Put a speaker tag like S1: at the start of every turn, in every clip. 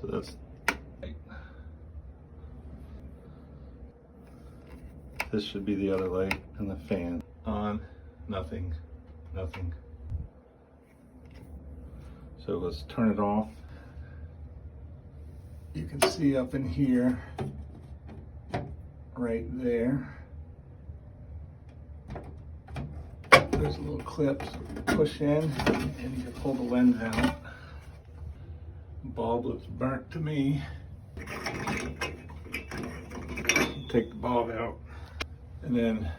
S1: So that's right. This should be the other light, and the fan on, nothing, nothing. So let's turn it off. You can see up in here, right there, there's a little clip, so you push in and you can pull the lens out. The bulb looks burnt to me. Take the bulb out. And then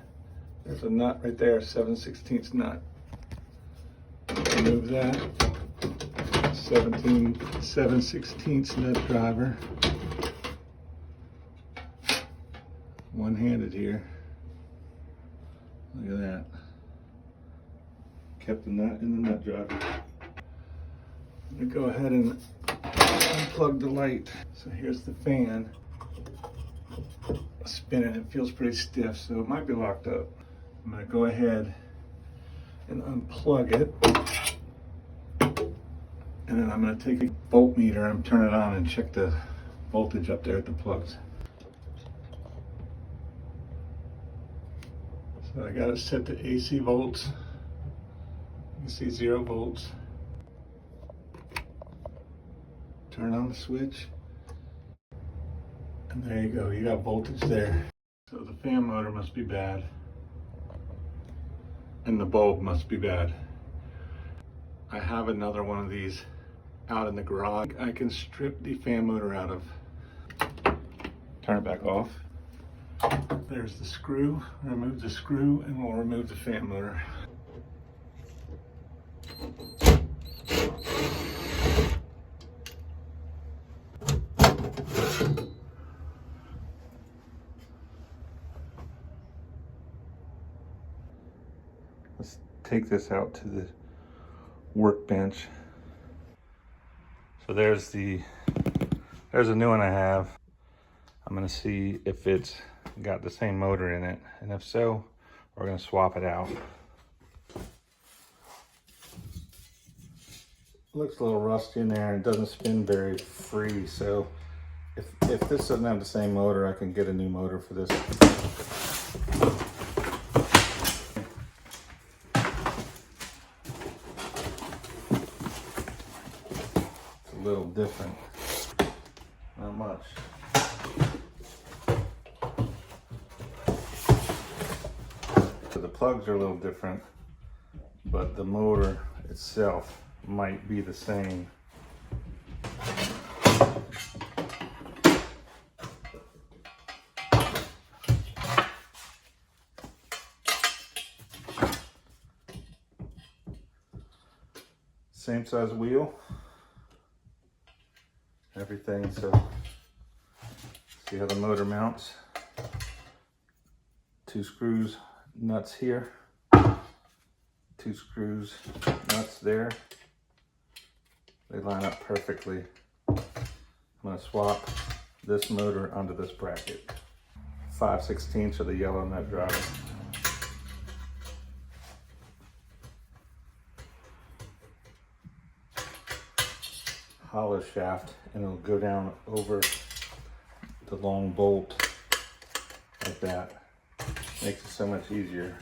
S1: there's a nut right there, 7/16 nut. Remove that. 7/16 nut driver. One-handed here. Look at that. Kept the nut in the nut driver. I'm gonna go ahead and unplug the light. So here's the fan. Spinning, it feels pretty stiff, so it might be locked up. I'm gonna go ahead and unplug it. And then I'm gonna take a voltmeter and turn it on and check the voltage up there at the plugs. So I got it set to AC volts. You can see 0 volts. Turn on the switch. And there you go, you got voltage there. So the fan motor must be bad. And the bulb must be bad. I have another one of these out in the garage. I can strip the fan motor out of. Turn it back off. There's the screw. Remove the screw and we'll remove the fan motor. Let's take this out to the workbench. So there's a new one I have. I'm gonna see if it's got the same motor in it, and if so, we're gonna swap it out. Looks a little rusty in there, and it doesn't spin very free, so if this doesn't have the same motor, I can get a new motor for this. It's a little different, not much. So the plugs are a little different, but the motor itself might be the same. Same size wheel, everything. So see how the motor mounts. 2 screws, nuts here. 2 screws, nuts there. They line up perfectly. I'm gonna swap this motor onto this bracket. 5/16 of the yellow nut driver. Hollow shaft, and it'll go down over the long bolt like that. Makes it so much easier.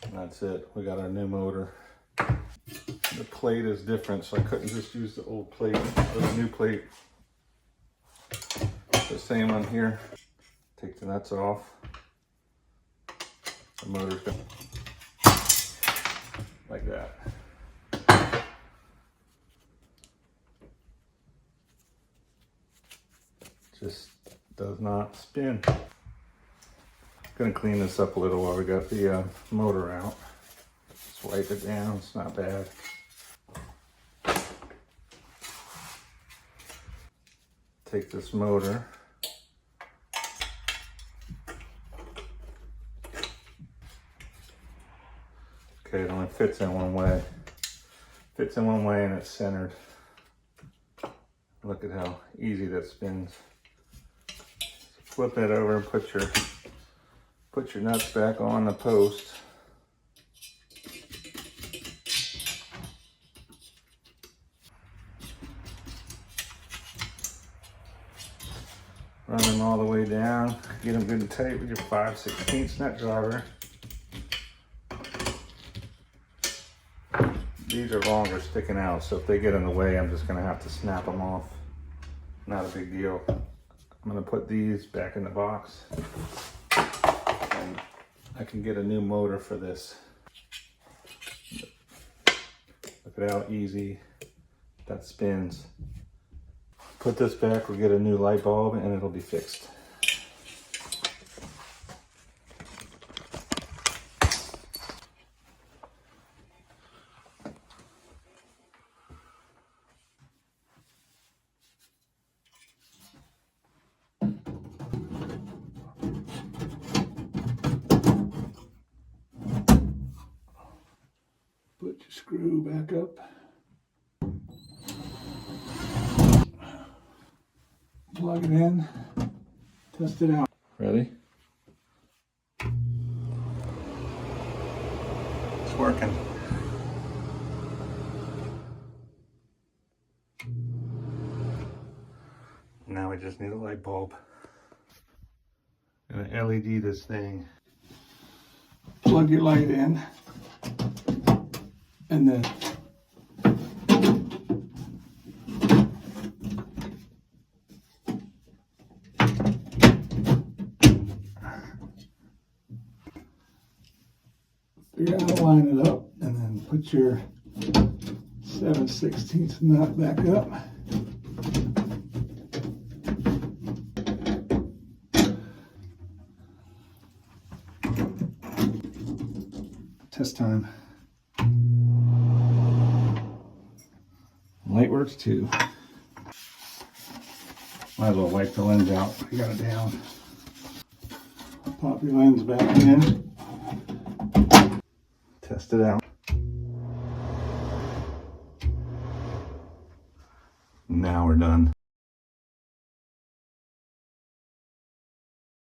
S1: And that's it, we got our new motor. The plate is different, so I couldn't just use the old plate or the new plate. The same on here. Take the nuts off. The motor's going like that. Just does not spin. Gonna clean this up a little while we got the motor out. Just wipe it down, it's not bad. Take this motor. Okay, it only fits in one way. Fits in one way and it's centered. Look at how easy that spins. Flip that over and put your nuts back on the post. Run them all the way down. Get them good and tight with your 5/16 nut driver. These are longer sticking out, so if they get in the way, I'm just gonna have to snap them off. Not a big deal. I'm gonna put these back in the box. And I can get a new motor for this. Look at how easy that spins. Put this back, we'll get a new light bulb and it'll be fixed. Put your screw back up. Plug it in, test it out. Ready? It's working. Now we just need a light bulb. And an LED this thing. Plug your light in. And then figure out how to line it up, and then put your 7/16 nut back up. Test time. Light works too. Might as well wipe the lens out. I got it down. Pop your lens back in. Test it out. Now we're done.